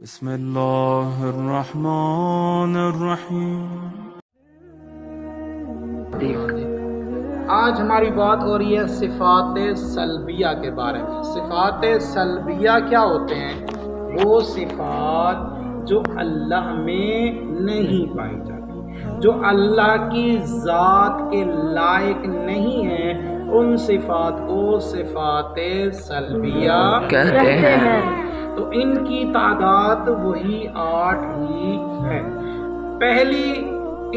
بسم اللہ الرحمن الرحیم۔ آج ہماری بات ہو رہی ہے صفات سلبیہ کے بارے میں۔ صفات سلبیہ کیا ہوتے ہیں؟ وہ صفات جو اللہ میں نہیں پائی جاتی، جو اللہ کی ذات کے لائق نہیں ہیں، ان صفات کو صفات سلبیہ کہتے ہیں۔ تو ان کی تعداد وہی 8 ہی ہے۔ پہلی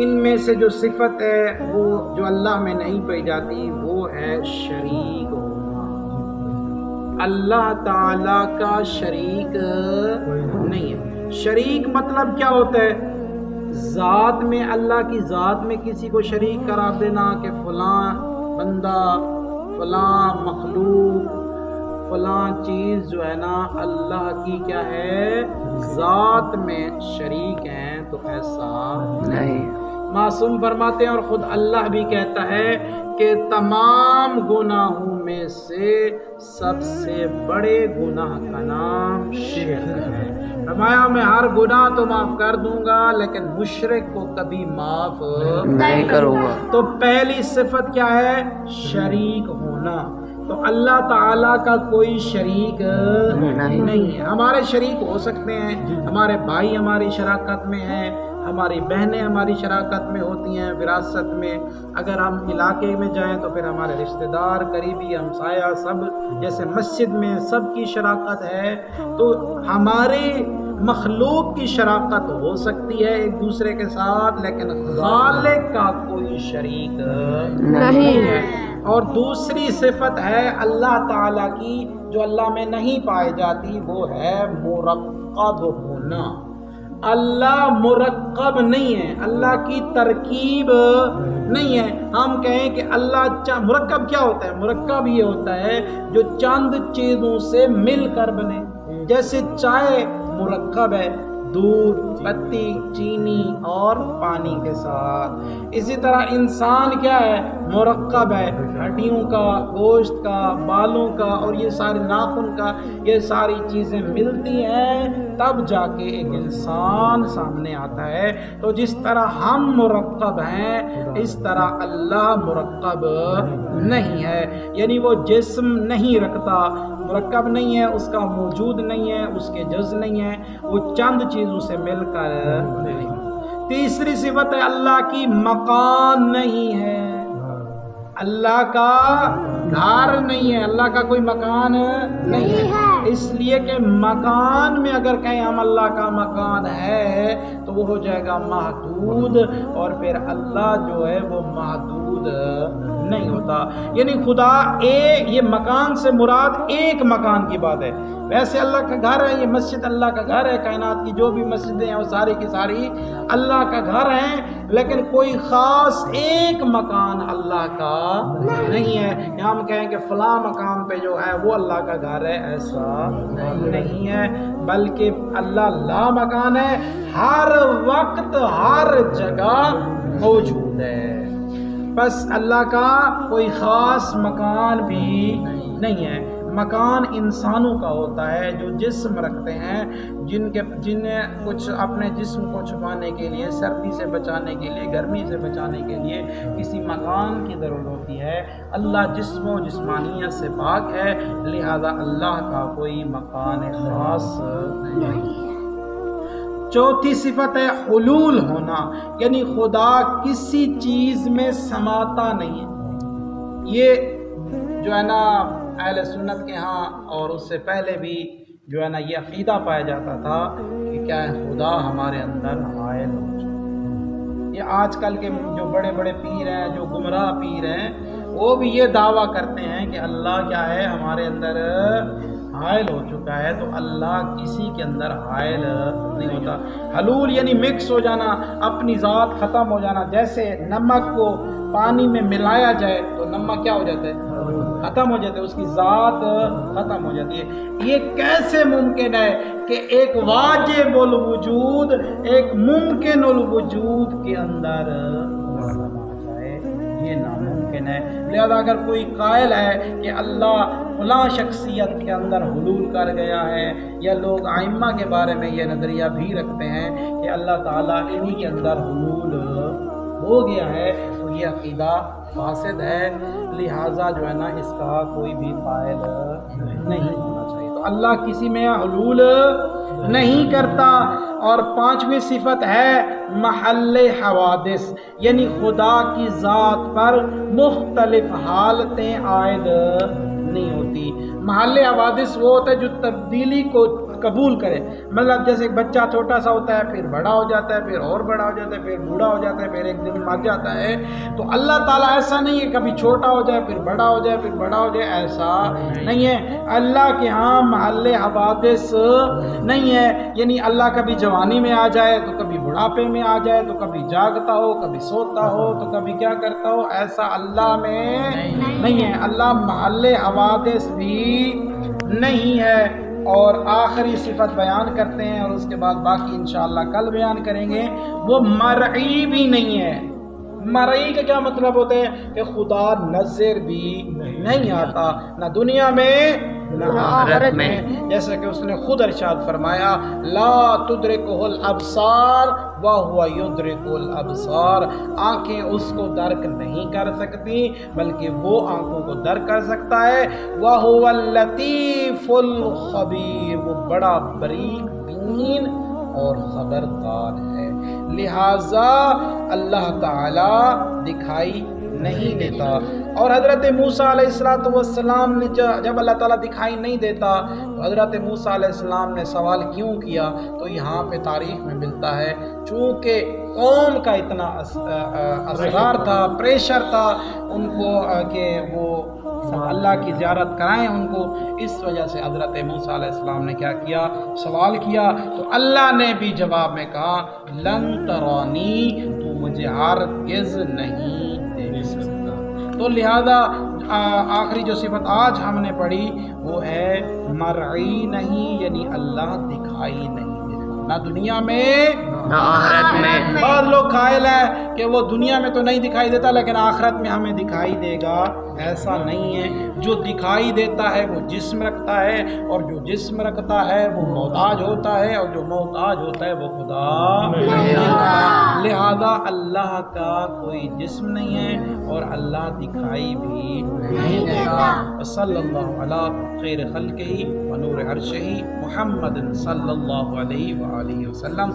ان میں سے جو صفت ہے وہ جو اللہ میں نہیں پائی جاتی وہ ہے شریک ہونا۔ اللہ تعالی کا شریک نہیں ہے۔ شریک مطلب کیا ہوتا ہے؟ ذات میں، اللہ کی ذات میں کسی کو شریک قرار دینا کہ فلاں بندہ، فلاں مخلوق، فلاں چیز جو ہے نا اللہ کی کیا ہے؟ ذات میں شریک ہیں، تو ایسا نہیں۔ معصوم فرماتے ہیں اور خود اللہ بھی کہتا ہے کہ تمام گناہوں میں سے سب سے بڑے گناہ کا نام شرک ہے۔ فرمایا میں ہر گناہ تو معاف کر دوں گا لیکن مشرک کو کبھی معاف نہیں کروں گا۔ تو پہلی صفت کیا ہے؟ شریک ہونا۔ تو اللہ تعالیٰ کا کوئی شریک نہیں ہے۔ ہمارے شریک ہو سکتے ہیں، ہمارے بھائی ہماری شراکت میں ہیں، ہماری بہنیں ہماری شراکت میں ہوتی ہیں وراثت میں۔ اگر ہم علاقے میں جائیں تو پھر ہمارے رشتہ دار، قریبی، ہمسایہ سب، جیسے مسجد میں سب کی شراکت ہے۔ تو ہمارے مخلوق کی شراکت ہو سکتی ہے ایک دوسرے کے ساتھ، لیکن خالق کا کوئی شریک نہیں ہے۔ اور دوسری صفت ہے اللہ تعالیٰ کی جو اللہ میں نہیں پائی جاتی، وہ ہے مرکب ہونا۔ اللہ مرکب نہیں ہے، اللہ کی ترکیب نہیں ہے۔ ہم کہیں کہ اللہ مرکب کیا ہوتا ہے؟ مرکب یہ ہوتا ہے جو چند چیزوں سے مل کر بنے۔ جیسے چائے مرکب ہے، دودھ، پتی، چینی اور پانی کے ساتھ۔ اسی طرح انسان کیا ہے؟ مرکب ہے، ہڈیوں کا، گوشت کا، بالوں کا اور یہ سارے ناخن کا، یہ ساری چیزیں ملتی ہیں تب جا کے ایک انسان سامنے آتا ہے۔ تو جس طرح ہم مرکب ہیں اس طرح اللہ مرکب نہیں ہے، یعنی وہ جسم نہیں رکھتا، مرکب نہیں ہے، اس کا موجود نہیں ہے، اس کے جز نہیں ہے، وہ چند چیزوں سے مل کر نہیں۔ تیسری صفت ہے اللہ کی مکان نہیں ہے، اللہ کا گھر نہیں ہے، اللہ کا کوئی مکان نہیں ہے۔ اس لیے کہ مکان میں اگر کہیں ہم اللہ کا مکان ہے تو وہ ہو جائے گا محدود، اور پھر اللہ جو ہے وہ محدود نہیں ہوتا۔ یعنی خدا یہ مکان سے مراد ایک مکان کی بات ہے۔ ویسے اللہ کا گھر ہے، یہ مسجد اللہ کا گھر ہے، کائنات کی جو بھی مسجدیں ہیں وہ ساری کی ساری اللہ کا گھر ہیں، لیکن کوئی خاص ایک مکان اللہ کا نہیں ہے کہ ہم کہیں کہ فلاں مقام پہ جو ہے وہ اللہ کا گھر ہے، ایسا نہیں ہے۔ بلکہ اللہ لا مکان ہے، ہر وقت ہر جگہ موجود ہے۔ بس اللہ کا کوئی خاص مکان بھی نہیں ہے۔ مکان انسانوں کا ہوتا ہے جو جسم رکھتے ہیں، جنہیں کچھ اپنے جسم کو چھپانے کے لیے، سردی سے بچانے کے لیے، گرمی سے بچانے کے لیے کسی مکان کی ضرورت ہوتی ہے۔ اللہ جسم و جسمانیت سے پاک ہے، لہذا اللہ کا کوئی مکان خاص نہیں۔ چوتھی صفت ہے حلول ہونا، یعنی خدا کسی چیز میں سماتا نہیں ہے۔ یہ جو ہے نا اہل سنت کے ہاں اور اس سے پہلے بھی جو ہے نا یہ عقیدہ پایا جاتا تھا کہ کیا ہے خدا ہمارے اندر حائل ہو چکا۔ یہ آج کل کے جو بڑے بڑے پیر ہیں، جو گمراہ پیر ہیں، وہ بھی یہ دعویٰ کرتے ہیں کہ اللہ کیا ہے ہمارے اندر حائل ہو چکا ہے۔ تو اللہ کسی کے اندر حائل نہیں ہوتا۔ حلول یعنی مکس ہو جانا، اپنی ذات ختم ہو جانا۔ جیسے نمک کو پانی میں ملایا جائے تو نمک کیا ہو جاتا ہے؟ ختم ہو جاتا ہے، اس کی ذات ختم ہو جاتی ہے۔ یہ کیسے ممکن ہے کہ ایک واجب الوجود، ایک ممکن الوجود کے اندر سما جائے؟ یہ ناممکن ناممکن ہے۔ لہذا اگر کوئی قائل ہے کہ اللہ فلاں شخصیت کے اندر حلول کر گیا ہے، یا لوگ ائمہ کے بارے میں یہ نظریہ بھی رکھتے ہیں کہ اللہ تعالیٰ انہی کے اندر حلول ہو گیا ہے، تو یہ عقیدہ فاسد ہے، لہٰذا جو ہے نا اس کا کوئی بھی قائل نہیں ہونا چاہیے۔ تو اللہ کسی میں حلول نہیں کرتا۔ اور پانچویں صفت ہے محل حوادث، یعنی خدا کی ذات پر مختلف حالتیں عائد نہیں ہوتی۔ محل حوادث وہ ہوتا ہے جو تبدیلی کو قبول کرے، مطلب جیسے ایک بچہ چھوٹا سا ہوتا ہے، پھر بڑا ہو جاتا ہے، پھر اور بڑا ہو جاتا ہے، پھر بوڑھا ہو جاتا ہے، پھر ایک دن مر جاتا ہے۔ تو اللہ تعالیٰ ایسا نہیں ہے کبھی چھوٹا ہو جائے پھر بڑا ہو جائے پھر بڑا ہو جائے، ایسا نہیں ہے۔ اللہ کے ہاں محل حوادث نہیں ہے، یعنی اللہ کبھی جوانی میں آ جائے تو کبھی بڑھاپے میں آ جائے، تو کبھی جاگتا ہو کبھی سوتا ہو تو کبھی کیا کرتا ہو، ایسا اللہ میں نہیں ہے۔ اللہ محل حوادث بھی نہیں ہے۔ اور آخری صفت بیان کرتے ہیں اور اس کے بعد باقی انشاءاللہ کل بیان کریں گے، وہ مرئی بھی نہیں ہے۔ مرئی کا کیا مطلب ہوتا ہے کہ خدا نظر بھی نہیں آتا، نہ دنیا میں نہ آخرت میں، جیسا کہ اس نے خود ارشاد فرمایا لا تدرکہ الابصار وہو یدرک الابصار، آنکھیں اس کو درک نہیں کر سکتی بلکہ وہ آنکھوں کو درک کر سکتا ہے۔ وہو اللطیف الخبیر، وہ بڑا باریک بین اور خبردار ہے، لہٰذا اللہ تعالی دکھائی نہیں دیتا۔ اور حضرت موسیٰ علیہ السلام نے جب اللہ تعالیٰ دکھائی نہیں دیتا تو حضرت موسیٰ علیہ السلام نے سوال کیوں کیا، تو یہاں پہ تاریخ میں ملتا ہے چونکہ قوم کا اتنا اصرار تھا، پریشر تھا ان کو کہ وہ اللہ کی زیارت کرائیں ان کو، اس وجہ سے حضرت موسیٰ علیہ السلام نے کیا کیا، سوال کیا، تو اللہ نے بھی جواب میں کہا لن ترانی، تو مجھے ہرگز نہیں دیکھ سکتا۔ تو لہذا آخری جو صفت آج ہم نے پڑھی وہ ہے مرئی نہیں، یعنی اللہ دکھائی نہیں دیتا، نہ دنیا میں نہ آخرت میں۔ بعض لوگ قائل ہیں کہ وہ دنیا میں تو نہیں دکھائی دیتا لیکن آخرت میں ہمیں دکھائی دے گا، ایسا نہیں ہے۔ جو دکھائی دیتا ہے وہ جسم رکھتا ہے، اور جو جسم رکھتا ہے وہ محتاج ہوتا ہے، اور جو محتاج ہوتا ہے وہ خدا نہیں ہوتا۔ لہذا اللہ کا کوئی جسم نہیں ہے اور اللہ دکھائی بھی نہیں دیتا۔ صلی اللہ علی خیر خلقہ و نور عرشہ محمد صلی اللہ علیہ وآلہ وسلم۔